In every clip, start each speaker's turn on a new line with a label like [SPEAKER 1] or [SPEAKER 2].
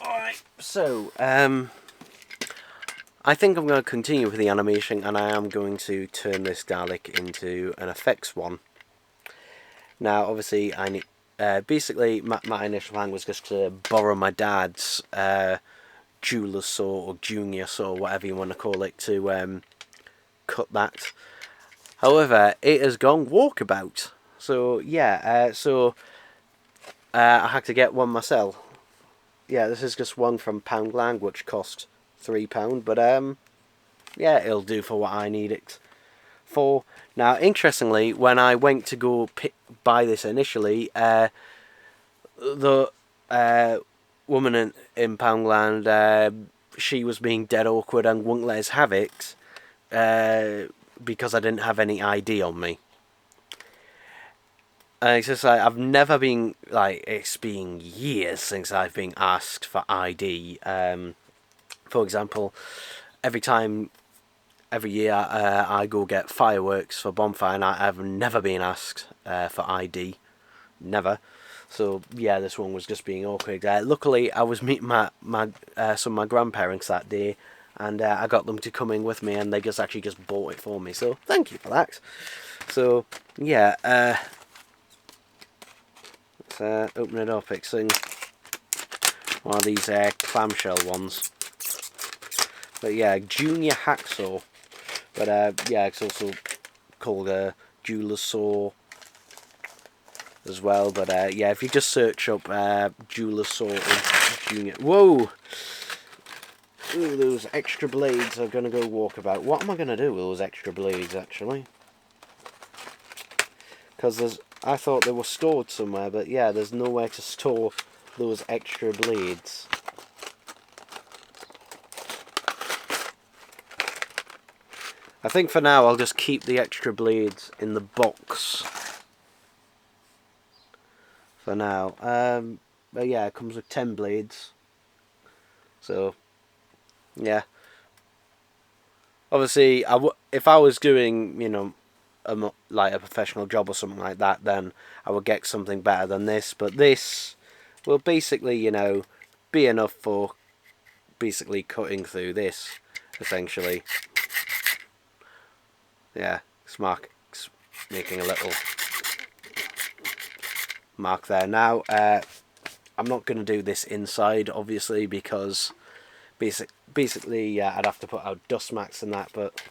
[SPEAKER 1] Alright, so, I think I'm going to continue with the animation, and I am going to turn this Dalek into an effects one. Now, obviously, I need, basically, my initial plan was just to borrow my dad's jeweler's saw, or junior saw, whatever you want to call it, to cut that. However, it has gone walkabout. So, yeah, I had to get one myself. Yeah, this is just one from Poundland, which cost £3, but yeah, it'll do for what I need it for. Now, interestingly, when I went to go buy this initially, the woman in Poundland, she was being dead awkward and wouldn't let us have it because I didn't have any ID on me. And it's just like, I've never been, like, it's been years since I've been asked for ID. For example, every year I go get fireworks for bonfire, and I've never been asked for ID. Never. So, yeah, this one was just being awkward. Luckily, I was meeting some of my grandparents that day, and I got them to come in with me, and they just bought it for me. So, thank you for that. So, yeah, let's open it up. It's in one of these clamshell ones. But yeah, junior hacksaw. But yeah, it's also called a jeweler's saw as well. But yeah, if you just search up jeweler's saw or junior... Whoa! Ooh, those extra blades are going to go walkabout. What am I going to do with those extra blades, actually? Because I thought they were stored somewhere, but yeah, there's nowhere to store those extra blades. I think for now I'll just keep the extra blades in the box. For now. But yeah, it comes with 10 blades. So, yeah. Obviously, if I was doing, you know, like a professional job or something like that, then I would get something better than this. But this will basically, you know, be enough for basically cutting through this, essentially. Yeah, it's making a little mark there. Now, I'm not going to do this inside, obviously, because basically, yeah, I'd have to put out dust mats and that, but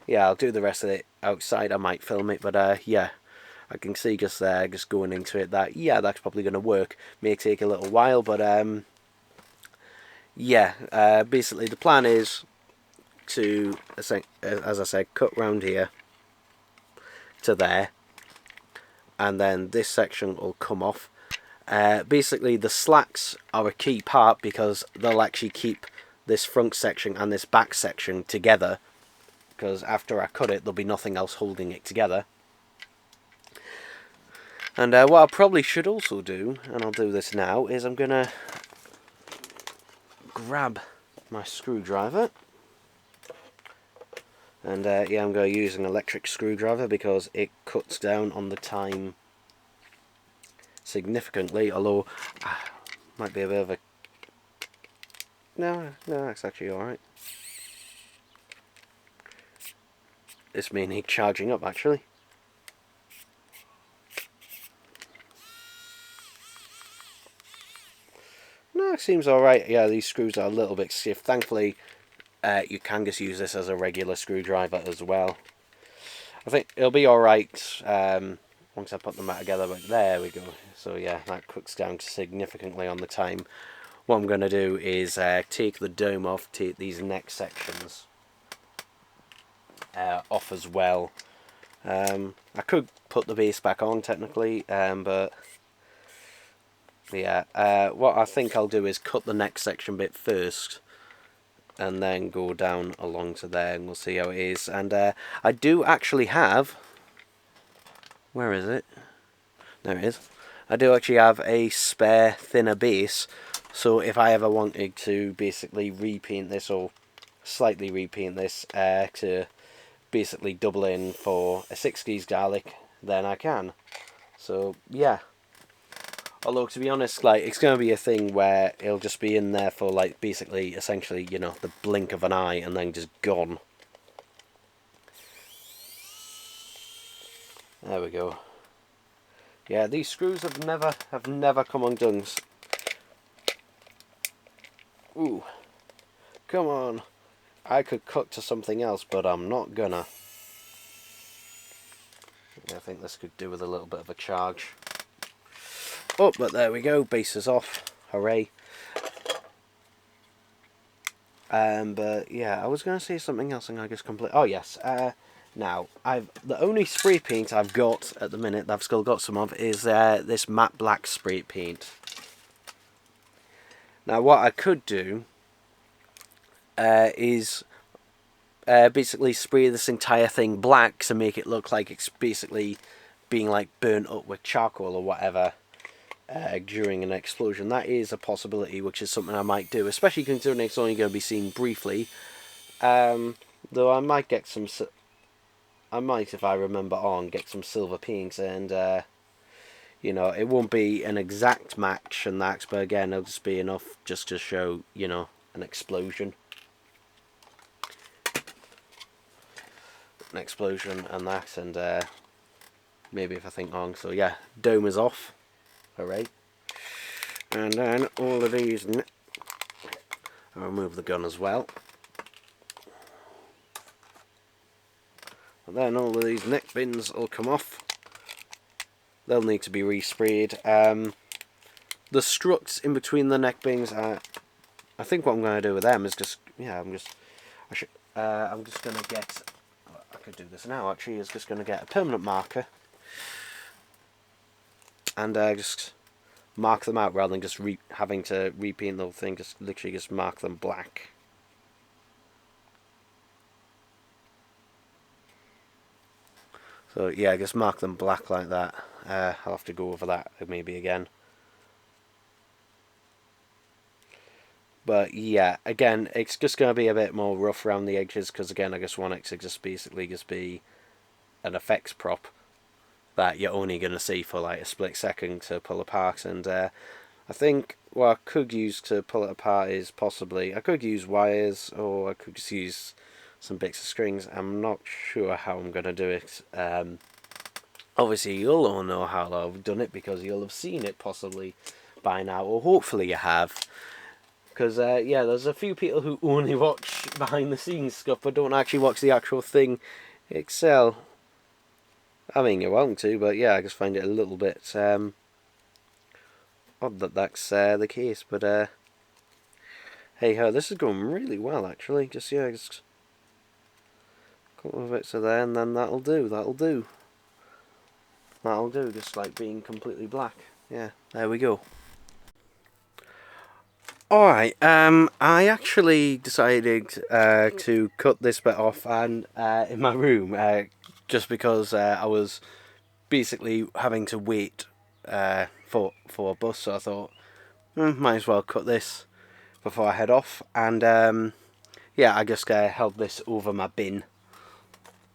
[SPEAKER 1] yeah, I'll do the rest of it outside. I might film it, but yeah, I can see just there, just going into it, that, yeah, that's probably going to work. May take a little while, but yeah, basically the plan is to, as I said, cut round here to there, and then this section will come off. Basically, the slacks are a key part because they'll actually keep this front section and this back section together, because after I cut it, there'll be nothing else holding it together. And what I probably should also do, and I'll do this now, is I'm going to grab my screwdriver. And yeah, I'm going to use an electric screwdriver because it cuts down on the time significantly, although might be a bit of a... No, that's actually alright. This may need charging up, actually. No, it seems alright. Yeah, these screws are a little bit stiff. Thankfully, you can just use this as a regular screwdriver as well. I think it'll be alright once I put them back together, but there we go. So yeah, that cuts down significantly on the time. What I'm going to do is take the dome off, take these neck sections off as well. I could put the base back on technically, but yeah, what I think I'll do is cut the neck section bit first and then go down along to there, and we'll see how it is. And I do actually have... Where is it? There it is. I do actually have a spare thinner base, so if I ever wanted to basically repaint this, or slightly repaint this to basically double in for a 60s Dalek, then I can. So yeah, Although, to be honest, like, it's going to be a thing where it'll just be in there for, like, basically, essentially, you know, the blink of an eye and then just gone. There we go. Yeah, these screws have never come undone. Ooh. Come on. I could cut to something else, but I'm not gonna. Yeah, I think this could do with a little bit of a charge. Oh, but there we go. Base is off. Hooray. But yeah, I was going to say something else and I just completely... Oh, yes. Now, the only spray paint I've got at the minute that I've still got some of is this matte black spray paint. Now, what I could do is basically spray this entire thing black to make it look like it's basically being like burnt up with charcoal or whatever during an explosion. That is a possibility, which is something I might do, especially considering it's only going to be seen briefly. Though I might get some... I might, if I remember on, get some silver paint and, you know, it won't be an exact match and that, but again, it'll just be enough just to show, you know, an explosion. An explosion and that, and maybe if I think wrong. So yeah, dome is off. Hooray. And then all of these... I'll remove the gun as well. And then all of these neck bins will come off. They'll need to be resprayed. The struts in between the neck bins, I think what I'm going to do with them is just, yeah, I'm just going to get, I could do this now actually, is just going to get a permanent marker and just mark them out rather than just having to repaint the whole thing, just literally just mark them black. So yeah, just mark them black like that. I'll have to go over that maybe again. But yeah, again, it's just going to be a bit more rough around the edges because again, I just want it to just basically just be an effects prop that you're only going to see for like a split second to pull apart. And I think what I could use to pull it apart is possibly, I could use wires or I could just use some bits of strings. I'm not sure how I'm going to do it. Obviously you'll all know how I've done it because you'll have seen it possibly by now, or hopefully you have. Because yeah, there's a few people who only watch behind the scenes stuff but don't actually watch the actual thing itself. I mean, you're welcome to, but yeah, I just find it a little bit odd that that's the case. But hey ho, this is going really well actually. Just yeah, just a couple of bits of there, and then that'll do. That'll do. Just like being completely black. Yeah, there we go. Alright, I actually decided to cut this bit off and in my room just because I was basically having to wait for a bus, so I thought might as well cut this before I head off. And yeah, I just held this over my bin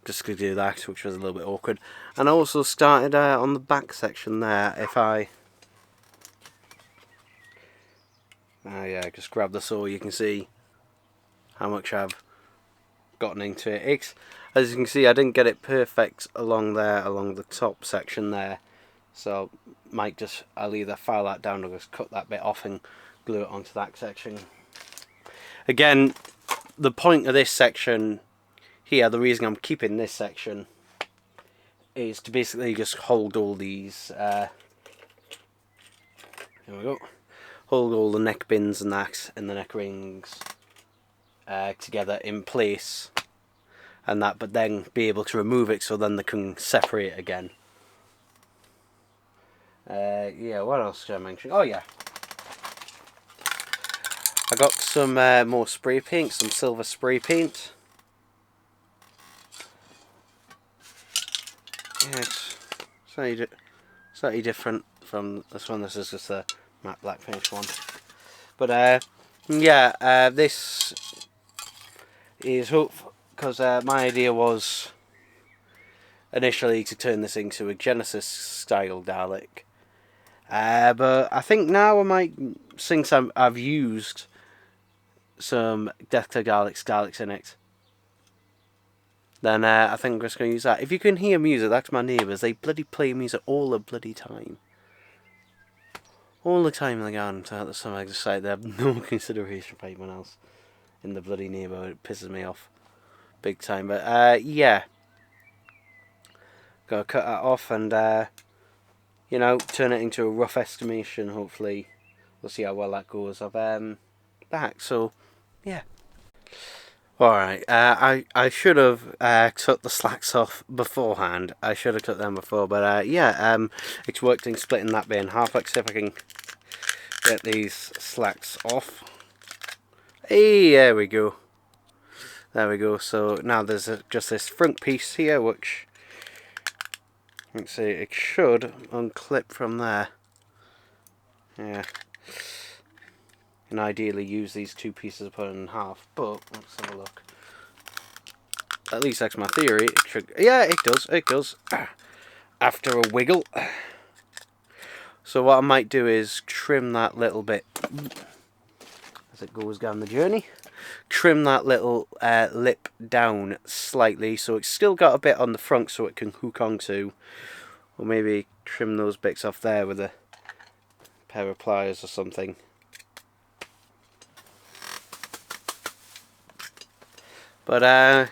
[SPEAKER 1] just to do that, which was a little bit awkward. And I also started on the back section there. If I yeah, just grab the saw, you can see how much I've gotten into it. As you can see, I didn't get it perfect along there, along the top section there, so I'll either file that down or just cut that bit off and glue it onto that section. Again, the point of this section here, the reason I'm keeping this section is to basically just hold all these here we go, hold all the neck bins and that and the neck rings together in place and that, but then be able to remove it so then they can separate again. Yeah, what else should I mention? Oh yeah, I got some more spray paint, some silver spray paint. Yeah, it's slightly different from this one. This is just a matte black finish one. But yeah, this is because my idea was initially to turn this into a Genesis style Dalek, But I think now I might, since I've used some Death to Daleks in it, then I think I'm just going to use that. If you can hear music, that's my neighbours. They bloody play music all the bloody time. All the time in the garden. So at some I decide they have no consideration for anyone else in the bloody neighbourhood. It pisses me off big time. But yeah, gotta cut that off and you know, turn it into a rough estimation. Hopefully, we'll see how well that goes. Of back. So yeah. Alright, I should have cut the slacks off beforehand. I should have cut them before, but yeah, it's worked in splitting that bit in half. Let's see if I can get these slacks off. Hey, there we go. There we go. So now there's just this front piece here, which, let's see, it should unclip from there. Yeah. And ideally use these two pieces and put it in half, but let's have a look. At least that's my theory. It should, yeah, it does. It does. After a wiggle. So what I might do is trim that little bit as it goes down the journey. Trim that little lip down slightly, so it's still got a bit on the front, so it can hook onto. Or maybe trim those bits off there with a pair of pliers or something. But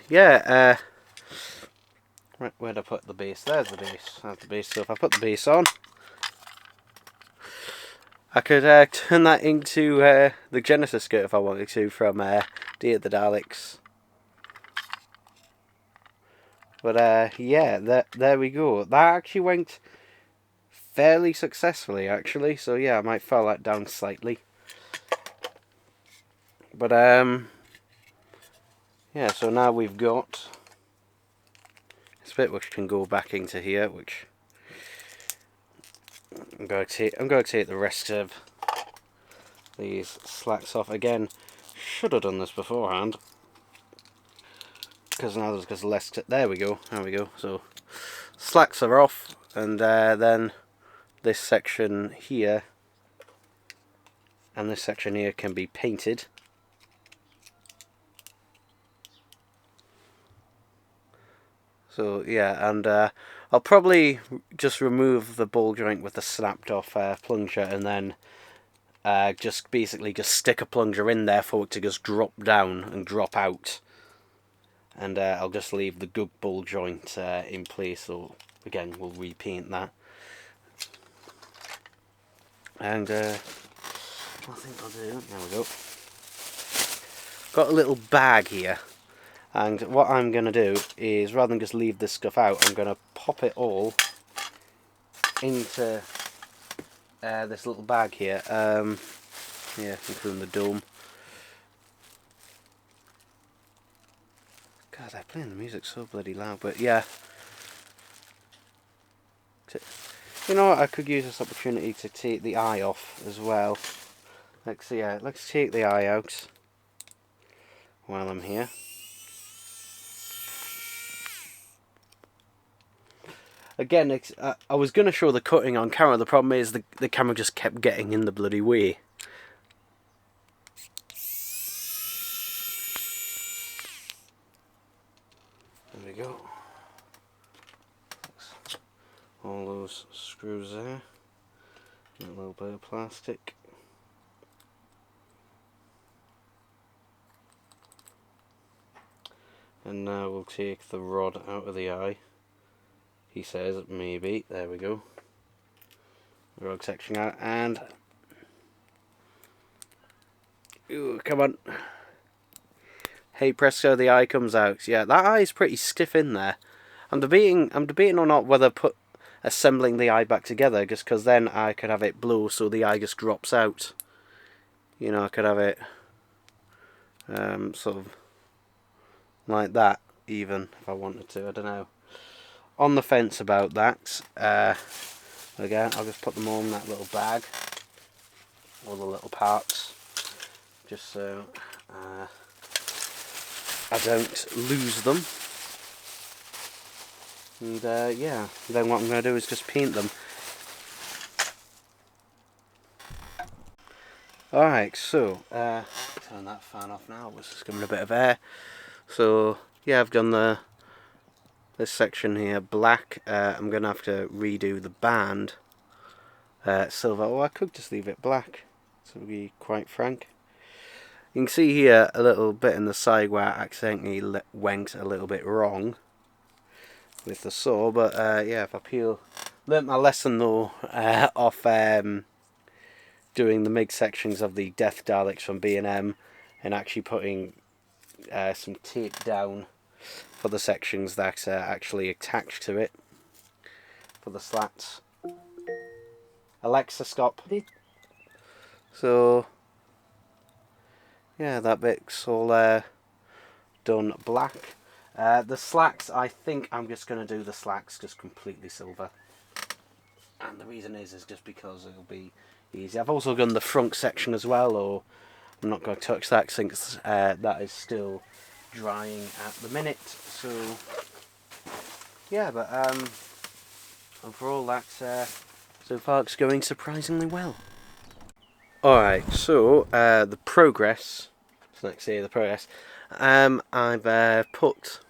[SPEAKER 1] yeah, right, where'd I put the base? There's the base. That's the base. So if I put the base on, I could turn that into the Genesis skirt if I wanted to from Day of the Daleks. But yeah, there we go. That actually went fairly successfully, actually. So yeah, I might file that down slightly. But yeah, so now we've got this bit which can go back into here, which I'm going to take the rest of these slacks off again. Should have done this beforehand, because now there's less. There we go. There we go. So slacks are off, and then this section here and this section here can be painted. So yeah, and I'll probably just remove the ball joint with the snapped off plunger, and then just basically just stick a plunger in there for it to just drop down and drop out. And I'll just leave the good ball joint in place, so again we'll repaint that. And I think I'll do, there we go. Got a little bag here. And what I'm going to do is, rather than just leave this stuff out, I'm going to pop it all into this little bag here. Yeah, including the dome. God, they're playing the music so bloody loud, but yeah. You know what, I could use this opportunity to take the eye off as well. Let's take the eye out while I'm here. Again, I was going to show the cutting on camera. The problem is the camera just kept getting in the bloody way. There we go. All those screws there. A little bit of plastic. And now we'll take the rod out of the eye. He says, maybe. There we go. The rod section out, and ooh, come on. Hey presto, the eye comes out. Yeah, that eye is pretty stiff in there. I'm debating or not whether assembling the eye back together, just because then I could have it blow so the eye just drops out. You know, I could have it sort of like that, even if I wanted to. I don't know. On the fence about that. Again, I'll just put them all in that little bag, all the little parts, just so I don't lose them. And yeah, then what I'm going to do is just paint them. Alright, so, turn that fan off now, it's just giving a bit of air. So, yeah, I've done this section here black. I'm going to have to redo the band silver, or I could just leave it black, to be quite frank. You can see here a little bit in the side where I accidentally went a little bit wrong with the saw, but yeah, if I learnt my lesson though off doing the MIG sections of the Death Daleks from B&M and actually putting some tape down for the sections that actually attach to it for the slats. Alexa, stop. So yeah, that bit's all done black. The slacks, I think I'm just going to do the slacks just completely silver. And the reason is just because it'll be easy. I've also done the front section as well, or I'm not going to touch that since that is still drying at the minute. So yeah, but overall that so far it's going surprisingly well. Alright, so the progress, so next here the progress, I've put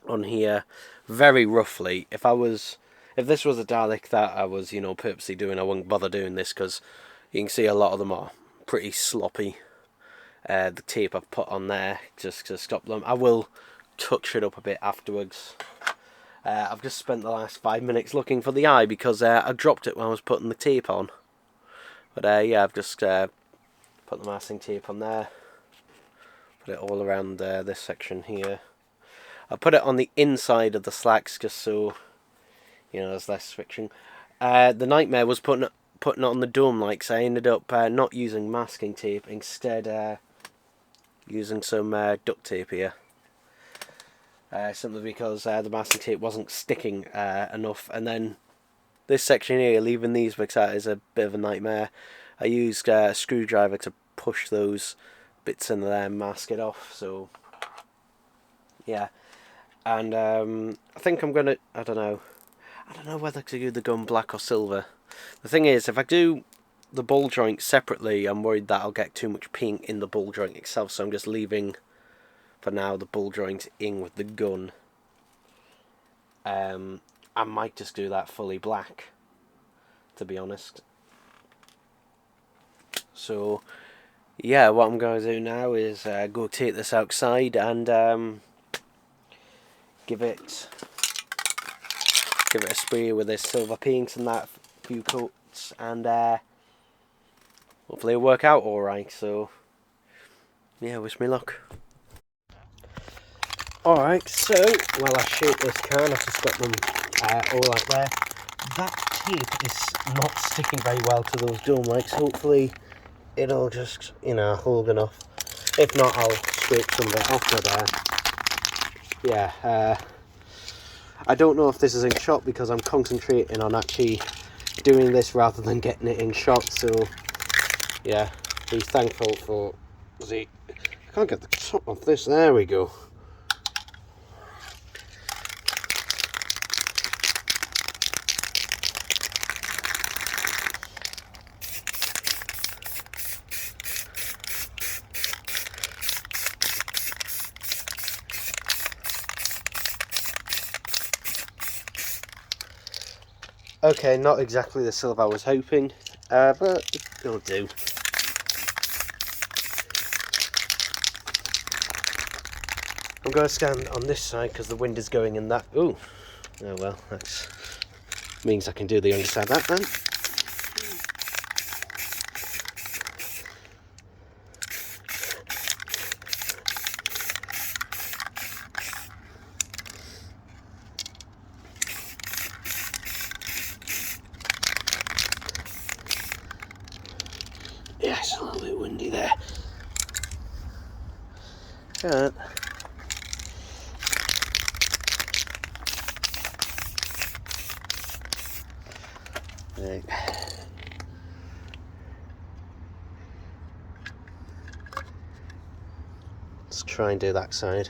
[SPEAKER 1] on here very roughly, if this was a Dalek that I was, purposely doing, I wouldn't bother doing this because you can see a lot of them are pretty sloppy. The tape I've put on there just to stop them. I will touch it up a bit afterwards. I've just spent the last 5 minutes looking for the eye because I dropped it when I was putting the tape on. But yeah, I've just put the masking tape on there. Put it all around this section here. I put it on the inside of the slacks just so there's less friction. The nightmare was putting it on the dome lights. I ended up not using masking tape, instead using some duct tape here. Simply because the masking tape wasn't sticking enough, and then this section here, leaving these because that is a bit of a nightmare. I used a screwdriver to push those bits in there and mask it off. So yeah, and I think I'm gonna. I don't know whether to do the gun black or silver. The thing is, if I do the ball joint separately, I'm worried that I'll get too much paint in the ball joint itself, so I'm just leaving for now the ball joint in with the gun. I might just do that fully black, to be honest. So yeah, what I'm going to do now is go take this outside and give it a spray with this silver paint and that few coats, and hopefully it'll work out alright. So yeah, wish me luck. Alright, so while I shape this can, I've just got them all out there. That tape is not sticking very well to those dome lights. Hopefully it'll just, hold enough. If not, I'll scrape some of it off. But yeah, I don't know if this is in shot because I'm concentrating on actually doing this rather than getting it in shot. So yeah, be thankful for I can't get the top of this. There we go. Okay, not exactly the silver I was hoping, but it'll do. I'm going to stand on this side because the wind is going in that. Ooh, oh well, that means I can do the underside of that then. Yeah, it's a little bit windy there. Good. Right. Let's try and do that side.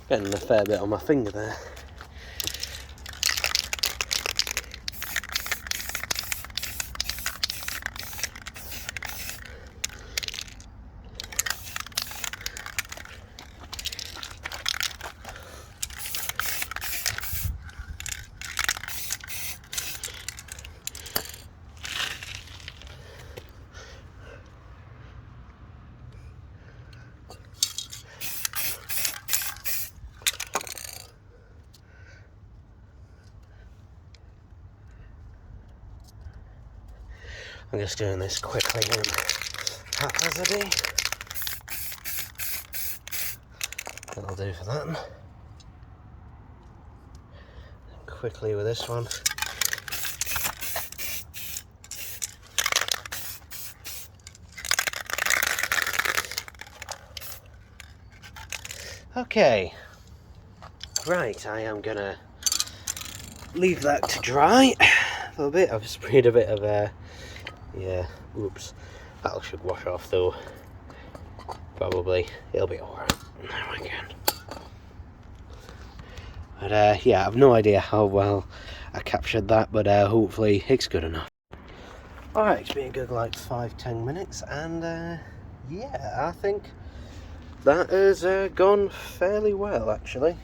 [SPEAKER 1] Getting a fair bit on my finger there. I'm just doing this quickly and haphazardly. That'll do for that. Quickly with this one. Okay. Right, I am gonna leave that to dry a little bit. I've sprayed a bit of yeah, oops. That should wash off though. Probably. It'll be alright. Now I can. But yeah, I've no idea how well I captured that, but hopefully it's good enough. Alright, it's been a good like 5-10 minutes, and yeah, I think that has gone fairly well actually.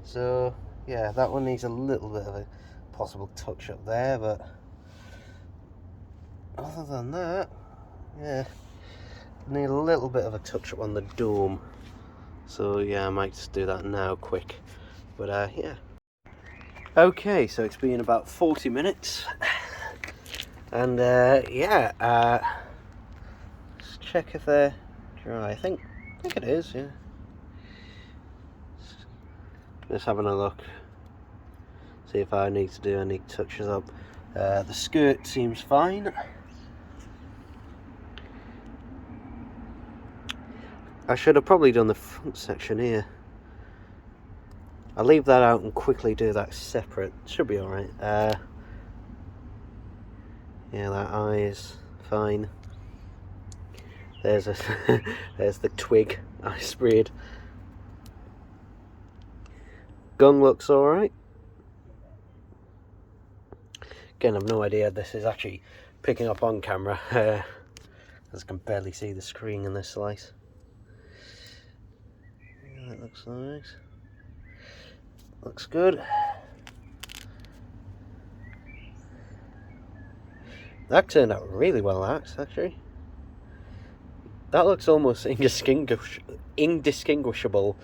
[SPEAKER 1] So yeah, that one needs a little bit of a possible touch up there, but other than that, yeah, need a little bit of a touch up on the dome. So yeah, I might just do that now quick. But yeah. Okay, so it's been about 40 minutes. And yeah, let's check if they're dry. I think it is, yeah. Just having a look. See if I need to do any touches up. The skirt seems fine. I should have probably done the front section here. I'll leave that out and quickly do that separate. Should be alright. Yeah, that eye is fine. There's a there's the twig I sprayed. Gun looks alright. Again, I've no idea this is actually picking up on camera, as I can barely see the screen in this slice. Yeah, that looks nice. Looks good. That turned out really well, actually. That looks almost indistinguishable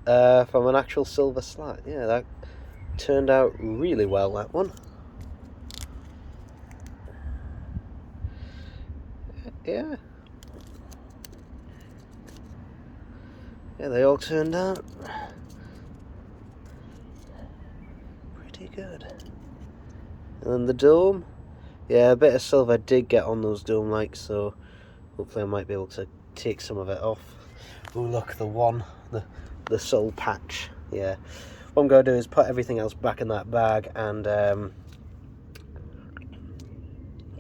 [SPEAKER 1] from an actual silver slat. Yeah, that turned out really well, that one. Yeah. Yeah, they all turned out pretty good. And then the dome. Yeah, a bit of silver did get on those dome lights, so hopefully I might be able to take some of it off. Oh look, the sole patch. Yeah. What I'm going to do is put everything else back in that bag and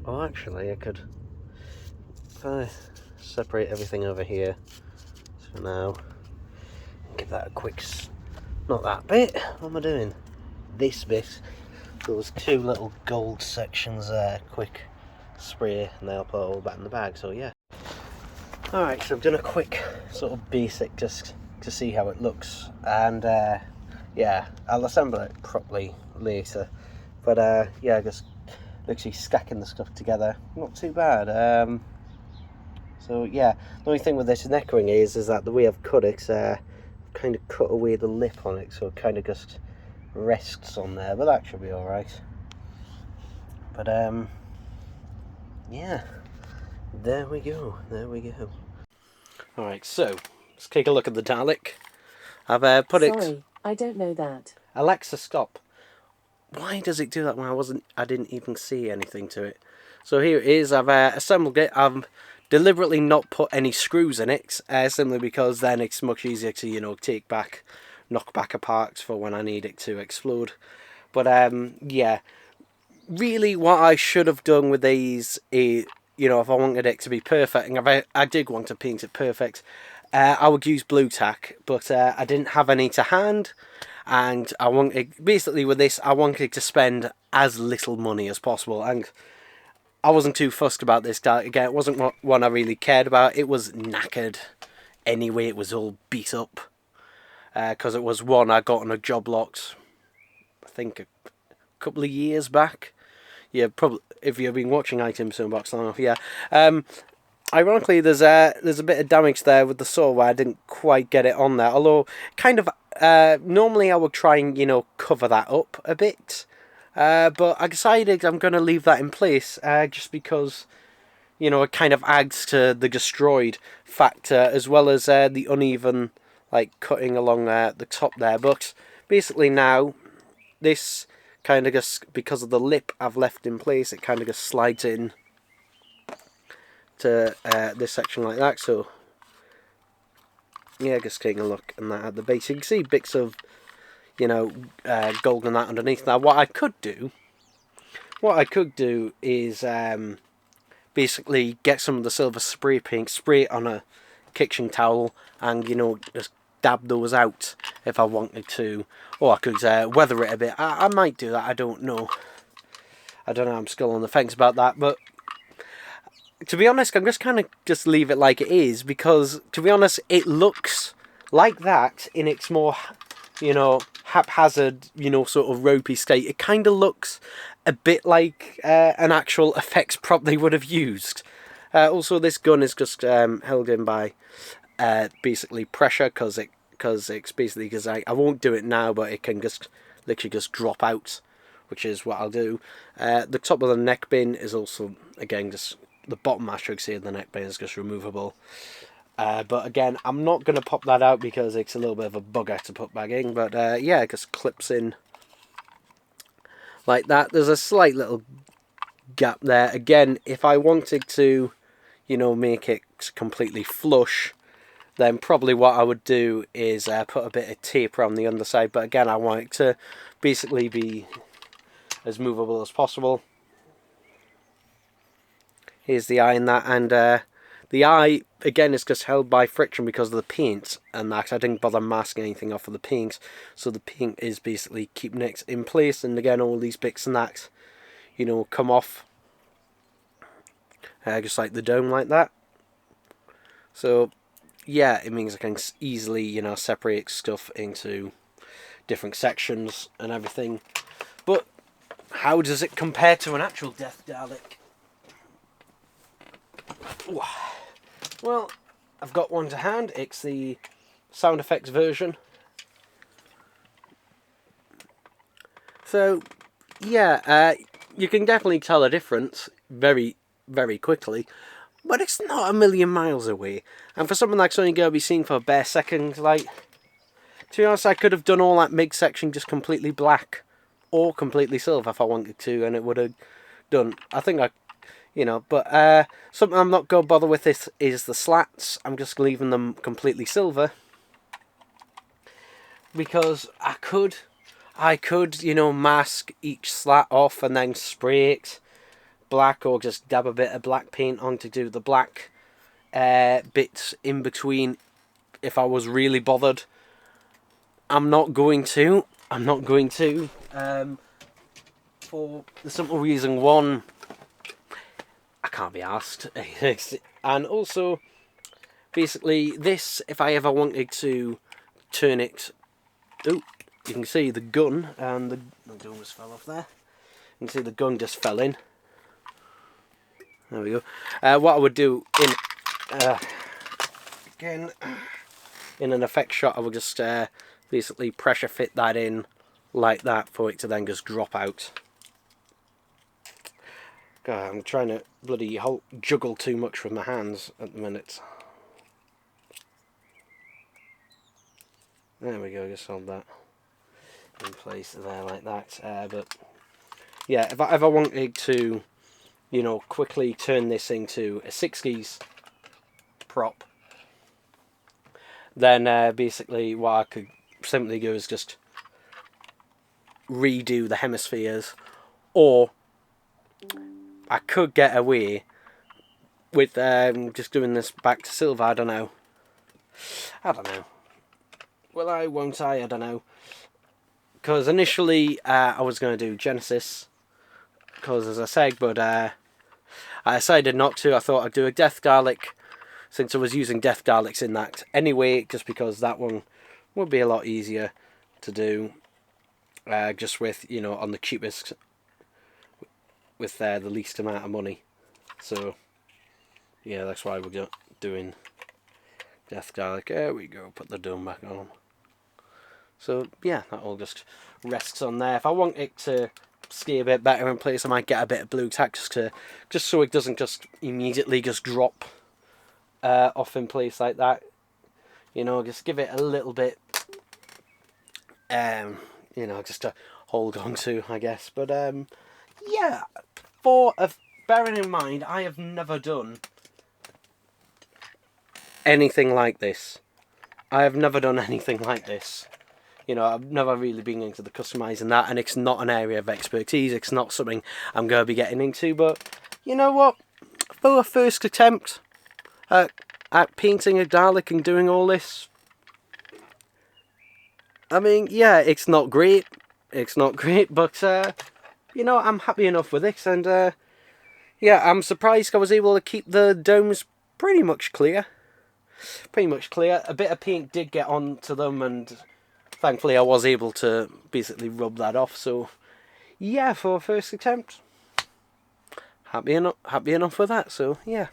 [SPEAKER 1] oh, actually I could, if I separate everything over here, so now give that a quick, not that bit, what am I doing? This bit, those two little gold sections there, quick spray, and then I'll put it all back in the bag, so yeah. Alright, so I've done a quick sort of basic just to see how it looks, and yeah, I'll assemble it properly later, but yeah, just literally stacking the stuff together, not too bad. So yeah, the only thing with this neck ring is that the way I've cut it, kind of cut away the lip on it, so it kind of just rests on there, but that should be alright. But yeah, there we go. Alright, so let's take a look at the Dalek. I've put it.
[SPEAKER 2] Sorry, I don't know that.
[SPEAKER 1] Alexa, stop. Why does it do that when I didn't even see anything to it? So here it is. I've assembled it. I've deliberately not put any screws in it, simply because then it's much easier to, you know, knock back apart for when I need it to explode. But yeah, really what I should have done with these is, you know, if I wanted it to be perfect, and if I did want to paint it perfect, I would use blue tack, but I didn't have any to hand, and I wanted, basically with this, I wanted to spend as little money as possible, and I wasn't too fussed about this Dalek. Again, it wasn't one I really cared about. It was knackered anyway, it was all beat up, because it was one I got on a job lot, I think a couple of years back. Yeah, probably, if you've been watching Items Unboxed long enough, yeah. Ironically, there's a bit of damage there with the saw where I didn't quite get it on there. Although, kind of, normally I would try and, you know, cover that up a bit. But I decided I'm going to leave that in place, just because, you know, it kind of adds to the destroyed factor, as well as the uneven, like, cutting along the top there. But basically now, this kind of just, because of the lip I've left in place, it kind of just slides in to this section like that. So yeah, just taking a look and that at the base, you can see bits of, you know, gold and that underneath. Now what I could do is basically get some of the silver spray paint, spray it on a kitchen towel, and, you know, just dab those out if I wanted to. Or I could weather it a bit. I might do that, I don't know. I'm still on the fence about that, but to be honest, I'm just kind of just leave it like it is, because, to be honest, it looks like that in its more, you know, haphazard, you know, sort of ropey state. It kind of looks a bit like an actual effects prop they would have used. Also, this gun is just held in by basically pressure, because it's basically, because I won't do it now, but it can just literally just drop out, which is what I'll do. The top of the neck bin is also, again, just the bottom matrix here, the neck bin is just removable. But again, I'm not going to pop that out because it's a little bit of a bugger to put back in. But yeah, it just clips in like that. There's a slight little gap there. Again, if I wanted to, you know, make it completely flush, then probably what I would do is put a bit of tape around the underside. But again, I want it to basically be as movable as possible. Here's the eye in that, and the eye, again, is just held by friction because of the paint and that. I didn't bother masking anything off of the paint, so the paint is basically keeping it in place, and again, all these bits and that, you know, come off, just like the dome like that. So yeah, it means I can easily, you know, separate stuff into different sections and everything. But how does it compare to an actual Death Dalek? Well, I've got one to hand. It's the sound effects version. So yeah, you can definitely tell a difference very, very quickly. But it's not a million miles away. And for something that's only going to be seen for a bare second, like, to be honest, I could have done all that mid-section just completely black or completely silver if I wanted to, and it would have done. I think I, you know, but something I'm not going to bother with this is the slats. I'm just leaving them completely silver, because I could, you know, mask each slat off and then spray it black, or just dab a bit of black paint on to do the black bits in between if I was really bothered. I'm not going to. For the simple reason, one, I can't be asked. And also, basically, this, if I ever wanted to turn it... Oh, you can see the gun, and the gun just fell off there. You can see the gun just fell in. There we go. What I would do again, in an effect shot, I would just basically pressure fit that in like that for it to then just drop out. God, I'm trying to bloody juggle too much with my hands at the minute. There we go, just hold that in place there like that. But yeah, if I ever wanted to, you know, quickly turn this into a 60s prop, then basically what I could simply do is just redo the hemispheres, or I could get away with just doing this back to silver, I don't know. I don't know. Will I, won't I don't know. Because initially I was going to do Genesis, because as I said, but I decided not to. I thought I'd do a Death Dalek, since I was using Death Daleks in that anyway, just because that one would be a lot easier to do, just with, you know, on the cheapest, with the least amount of money. So yeah, that's why we're doing Death Dalek. There we go, put the dome back on. So yeah, that all just rests on there. If I want it to stay a bit better in place, I might get a bit of blue tack just so it doesn't just immediately just drop off in place like that. You know, just give it a little bit, you know, just to hold on to, I guess. But yeah, bearing in mind, I have never done anything like this. I have never done anything like this. You know, I've never really been into the customising that, and it's not an area of expertise. It's not something I'm going to be getting into. But you know what? For a first attempt at painting a Dalek and doing all this, I mean, yeah, it's not great. It's not great, but you know, I'm happy enough with it, and yeah, I'm surprised I was able to keep the domes pretty much clear. Pretty much clear. A bit of paint did get onto them, and thankfully I was able to basically rub that off. So yeah, for a first attempt, happy enough with that. So yeah.